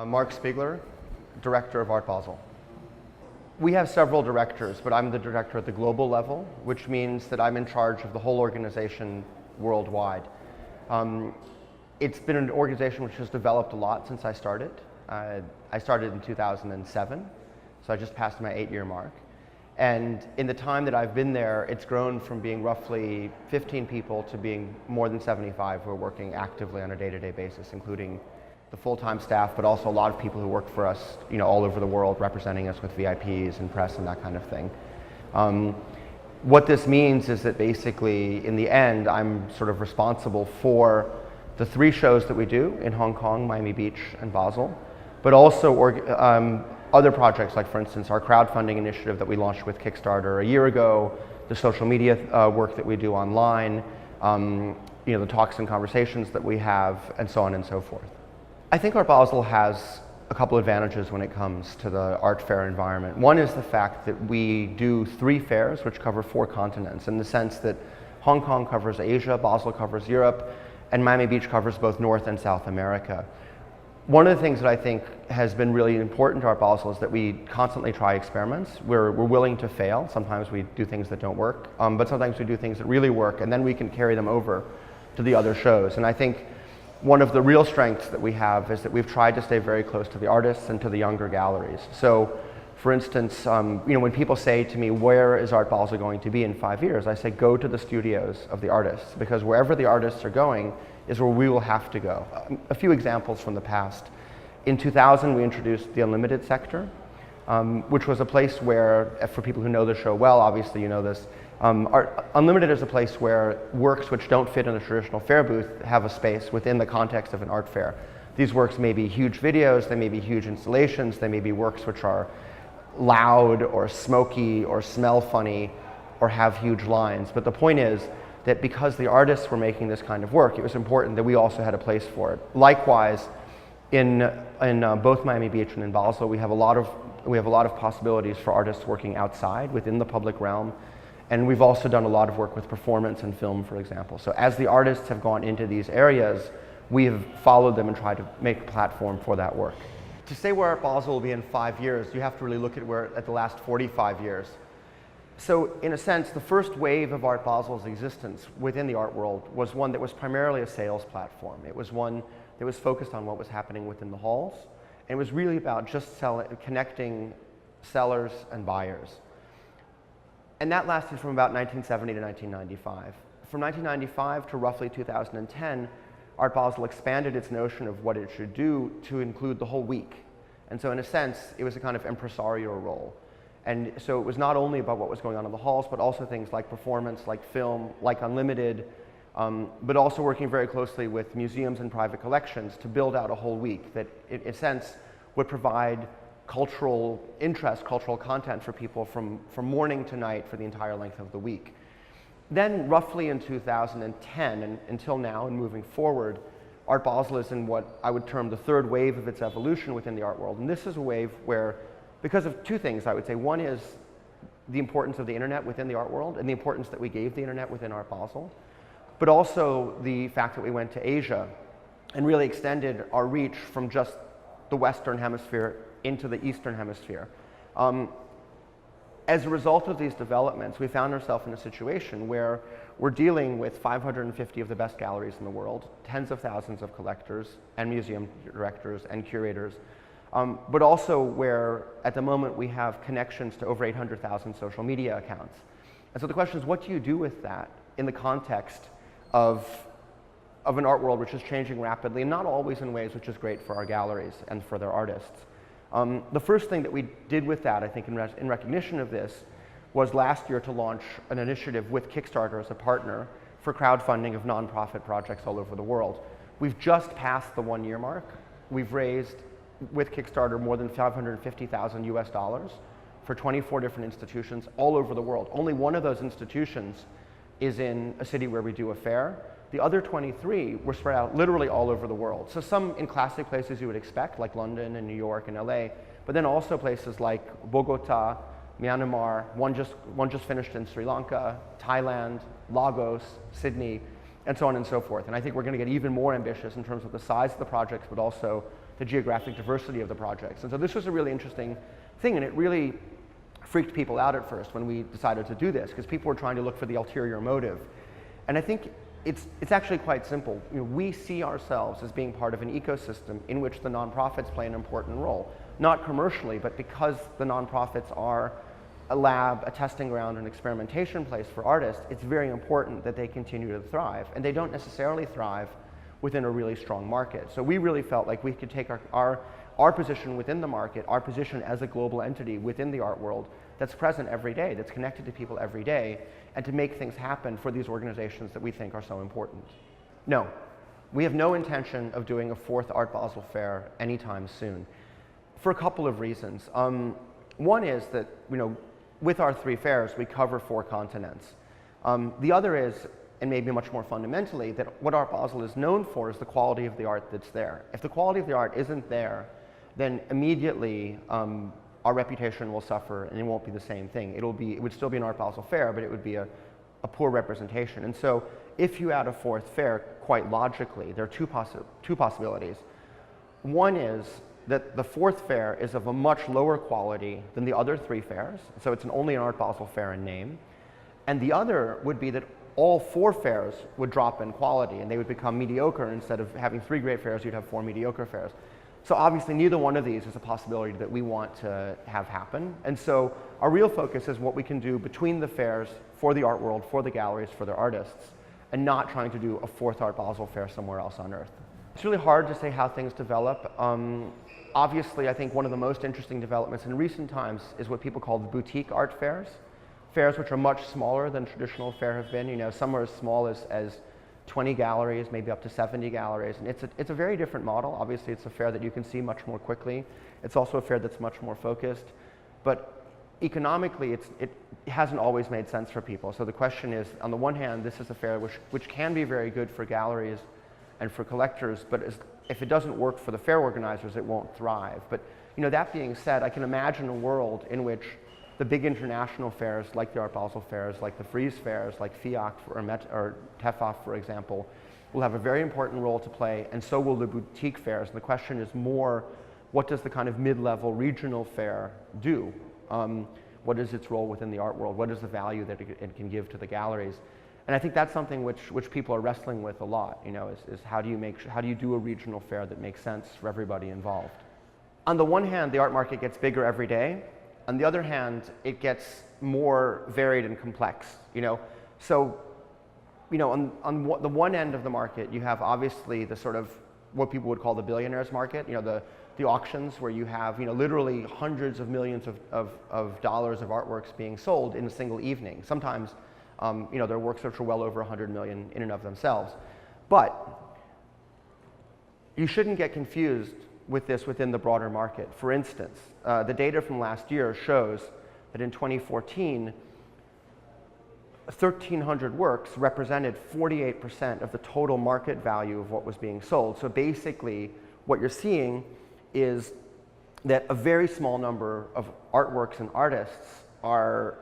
Marc Spiegler, director of Art Basel. We have several directors, but I'm the director at the global level, which means that I'm in charge of the whole organization worldwide. It's been an organization which has developed a lot since I started. I started in 2007, so I just passed my 8-year mark. And in the time that I've been there, it's grown from being roughly 15 people to being more than 75 who are working actively on a day-to-day basis, including the full-time staff, but also a lot of people who work for us, all over the world, representing us with VIPs and press and that kind of thing. What this means is that basically, in the end, I'm sort of responsible for the 3 shows that we do in Hong Kong, Miami Beach, and Basel, but also other projects, like for instance, our crowdfunding initiative that we launched with Kickstarter a year ago, the social media work that we do online, the talks and conversations that we have, and so on and so forth. I think Art Basel has a couple advantages when it comes to the art fair environment. One is the fact that we do 3 fairs which cover 4 continents, in the sense that Hong Kong covers Asia, Basel covers Europe, and Miami Beach covers both North and South America. One of the things that I think has been really important to Art Basel is that we constantly try experiments. We're willing to fail. Sometimes we do things that don't work, but sometimes we do things that really work, and then we can carry them over to the other shows. And I think one of the real strengths that we have is that we've tried to stay very close to the artists and to the younger galleries. So, for instance, when people say to me, where is Art Basel going to be in 5 years? I say, go to the studios of the artists, because wherever the artists are going is where we will have to go. A few examples from the past. In 2000, we introduced the Unlimited sector, which was a place where, for people who know the show well, obviously you know this, Unlimited is a place where works which don't fit in a traditional fair booth have a space within the context of an art fair. These works may be huge videos, they may be huge installations, they may be works which are loud or smoky or smell funny or have huge lines. But the point is that because the artists were making this kind of work, it was important that we also had a place for it. Likewise, in both Miami Beach and in Basel, we have a lot of possibilities for artists working outside within the public realm. And we've also done a lot of work with performance and film, for example. So as the artists have gone into these areas, we have followed them and tried to make a platform for that work. To say where Art Basel will be in 5 years, you have to really look at the last 45 years. So in a sense, the first wave of Art Basel's existence within the art world was one that was primarily a sales platform. It was one that was focused on what was happening within the halls. And it was really about just connecting sellers and buyers. And that lasted from about 1970 to 1995. From 1995 to roughly 2010, Art Basel expanded its notion of what it should do to include the whole week. And so in a sense, it was a kind of impresario role. And so it was not only about what was going on in the halls, but also things like performance, like film, like Unlimited, but also working very closely with museums and private collections to build out a whole week that, in a sense, would provide cultural interest, cultural content for people from morning to night for the entire length of the week. Then roughly in 2010 and until now and moving forward, Art Basel is in what I would term the 3rd wave of its evolution within the art world. And this is a wave where, because of 2 things I would say. One is the importance of the internet within the art world and the importance that we gave the internet within Art Basel, but also the fact that we went to Asia and really extended our reach from just the Western Hemisphere into the Eastern Hemisphere. As a result of these developments, we found ourselves in a situation where we're dealing with 550 of the best galleries in the world, tens of thousands of collectors and museum directors and curators, but also where at the moment we have connections to over 800,000 social media accounts. And so the question is, what do you do with that in the context of an art world which is changing rapidly, and not always in ways which is great for our galleries and for their artists? The first thing that we did with that, I think, in recognition of this, was last year to launch an initiative with Kickstarter as a partner for crowdfunding of nonprofit projects all over the world. We've just passed the 1-year mark. We've raised, with Kickstarter, more than $550,000 US for 24 different institutions all over the world. Only one of those institutions is in a city where we do a fair. The other 23 were spread out literally all over the world. So some in classic places you would expect, like London and New York and LA, but then also places like Bogota, Myanmar, one just finished in Sri Lanka, Thailand, Lagos, Sydney. and so on and so forth. And I think we're going to get even more ambitious in terms of the size of the projects, but also the geographic diversity of the projects. And so this was a really interesting thing, and it really freaked people out at first when we decided to do this, because people were trying to look for the ulterior motive. And I think it's actually quite simple. We see ourselves as being part of an ecosystem in which the nonprofits play an important role, not commercially, but because the nonprofits are a lab, a testing ground, an experimentation place for artists, it's very important that they continue to thrive. And they don't necessarily thrive within a really strong market. So we really felt like we could take our position within the market, our position as a global entity within the art world that's present every day, that's connected to people every day, and to make things happen for these organizations that we think are so important. No, we have no intention of doing a fourth Art Basel fair anytime soon, for a couple of reasons. One is that, with our 3 fairs, we cover 4 continents. The other is, and maybe much more fundamentally, that what Art Basel is known for is the quality of the art that's there. If the quality of the art isn't there, then immediately our reputation will suffer, and it won't be the same thing. It would still be an Art Basel fair, but it would be a poor representation. And so if you add a 4th fair, quite logically, there are two possibilities. One is that the 4th fair is of a much lower quality than the other 3 fairs, so it's only an Art Basel fair in name. And the other would be that all 4 fairs would drop in quality, and they would become mediocre. Instead of having 3 great fairs, you'd have 4 mediocre fairs. So obviously neither one of these is a possibility that we want to have happen. And so our real focus is what we can do between the fairs for the art world, for the galleries, for their artists, and not trying to do a 4th Art Basel fair somewhere else on earth. It's really hard to say how things develop. Obviously, I think one of the most interesting developments in recent times is what people call the boutique art fairs. Fairs which are much smaller than traditional fair have been. Some are as small as 20 galleries, maybe up to 70 galleries. And it's a very different model. Obviously, it's a fair that you can see much more quickly. It's also a fair that's much more focused. But economically, it hasn't always made sense for people. So the question is, on the one hand, this is a fair which can be very good for galleries and for collectors, but if it doesn't work for the fair organizers, it won't thrive. But that being said, I can imagine a world in which the big international fairs, like the Art Basel fairs, like the Frieze fairs, like FIAC or TEFAF, for example, will have a very important role to play, and so will the boutique fairs. And the question is more, what does the kind of mid-level regional fair do? What is its role within the art world? What is the value that it can give to the galleries? And I think that's something which people are wrestling with a lot, is how do you do a regional fair that makes sense for everybody involved? On the one hand, the art market gets bigger every day. On the other hand, it gets more varied and complex. So, on the one end of the market, you have obviously the sort of what people would call the billionaires market. The auctions where you have literally hundreds of millions of dollars of artworks being sold in a single evening. Sometimes, there are works which are well over 100 million in and of themselves. But you shouldn't get confused with this within the broader market. For instance, the data from last year shows that in 2014, 1,300 works represented 48% of the total market value of what was being sold. So basically, what you're seeing is that a very small number of artworks and artists are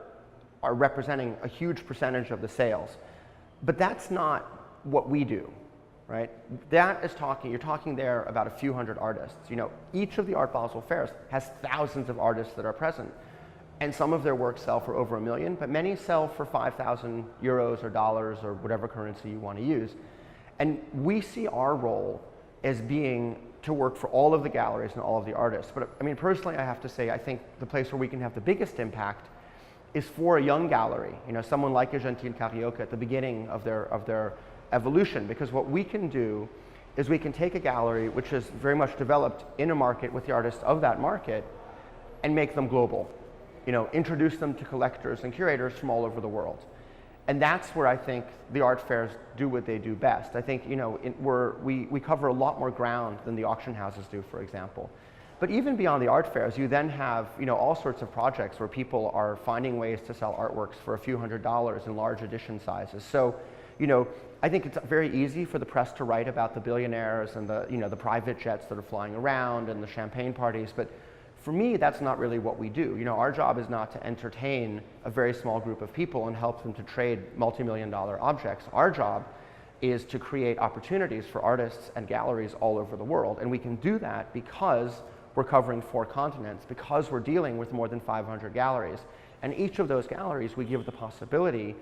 representing a huge percentage of the sales. But that's not what we do. Right? You're talking there about a few hundred artists. Each of the Art Basel fairs has thousands of artists that are present. And some of their works sell for over $1 million, but many sell for 5,000 euros or dollars or whatever currency you want to use. And we see our role as being to work for all of the galleries and all of the artists. But personally, I have to say, I think the place where we can have the biggest impact is for a young gallery. Someone like a Gentil Carioca at the beginning of their evolution, because what we can do is we can take a gallery which is very much developed in a market with the artists of that market and make them global, introduce them to collectors and curators from all over the world. And that's where I think the art fairs do what they do best. I think we cover a lot more ground than the auction houses do, for example. But even beyond the art fairs, you then have all sorts of projects where people are finding ways to sell artworks for a few $100s in large edition sizes. So I think it's very easy for the press to write about the billionaires and the private jets that are flying around and the champagne parties, but for me, that's not really what we do. Our job is not to entertain a very small group of people and help them to trade multi-million-dollar objects. Our job is to create opportunities for artists and galleries all over the world. And we can do that because we're covering 4 continents, because we're dealing with more than 500 galleries. And each of those galleries, we give the possibility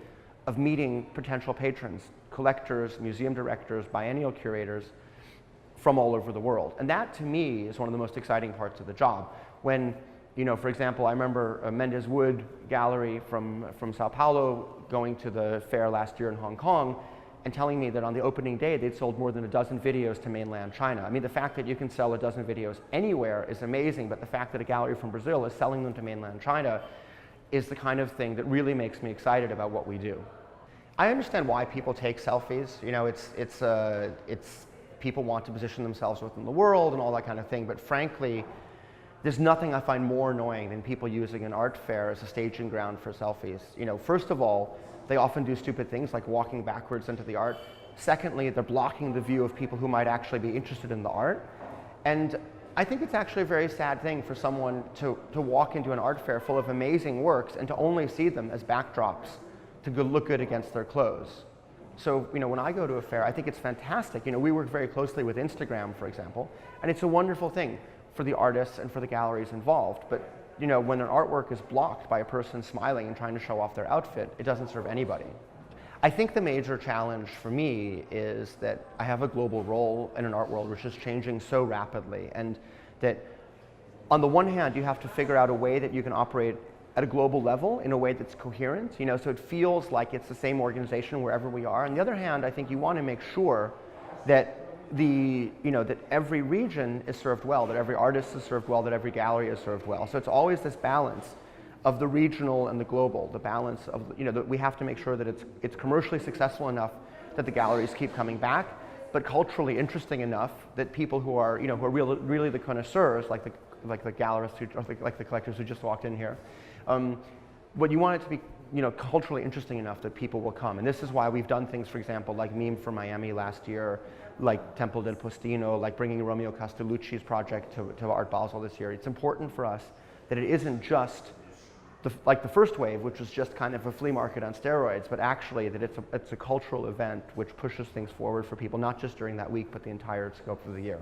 of meeting potential patrons, collectors, museum directors, biennial curators from all over the world. And that, to me, is one of the most exciting parts of the job. When, for example, I remember a Mendes Wood gallery from Sao Paulo going to the fair last year in Hong Kong and telling me that on the opening day they'd sold more than a dozen videos to mainland China. I mean, the fact that you can sell a dozen videos anywhere is amazing, but the fact that a gallery from Brazil is selling them to mainland China is the kind of thing that really makes me excited about what we do. I understand why people take selfies. It's people want to position themselves within the world and all that kind of thing, but frankly, there's nothing I find more annoying than people using an art fair as a staging ground for selfies. First of all, they often do stupid things like walking backwards into the art. Secondly, they're blocking the view of people who might actually be interested in the art. And I think it's actually a very sad thing for someone to walk into an art fair full of amazing works and to only see them as backdrops to look good against their clothes. So, when I go to a fair, I think it's fantastic. We work very closely with Instagram, for example, and it's a wonderful thing for the artists and for the galleries involved. But, when an artwork is blocked by a person smiling and trying to show off their outfit, it doesn't serve anybody. I think the major challenge for me is that I have a global role in an art world which is changing so rapidly, and that on the one hand, you have to figure out a way that you can operate at a global level in a way that's coherent, so it feels like it's the same organization wherever we are. On the other hand, I think you want to make sure that that every region is served well, that every artist is served well, that every gallery is served well. So it's always this balance of the regional and the global, the balance of, that we have to make sure that it's commercially successful enough that the galleries keep coming back, but culturally interesting enough that people who are, who are really the connoisseurs, like the gallerists or like the collectors who just walked in here, but you want it to be, culturally interesting enough that people will come. And this is why we've done things, for example, like Meme for Miami last year, like Temple del Postino, like bringing Romeo Castellucci's project to Art Basel this year. It's important for us that it isn't just like the first wave, which was just kind of a flea market on steroids, but actually that it's a cultural event which pushes things forward for people, not just during that week, but the entire scope of the year.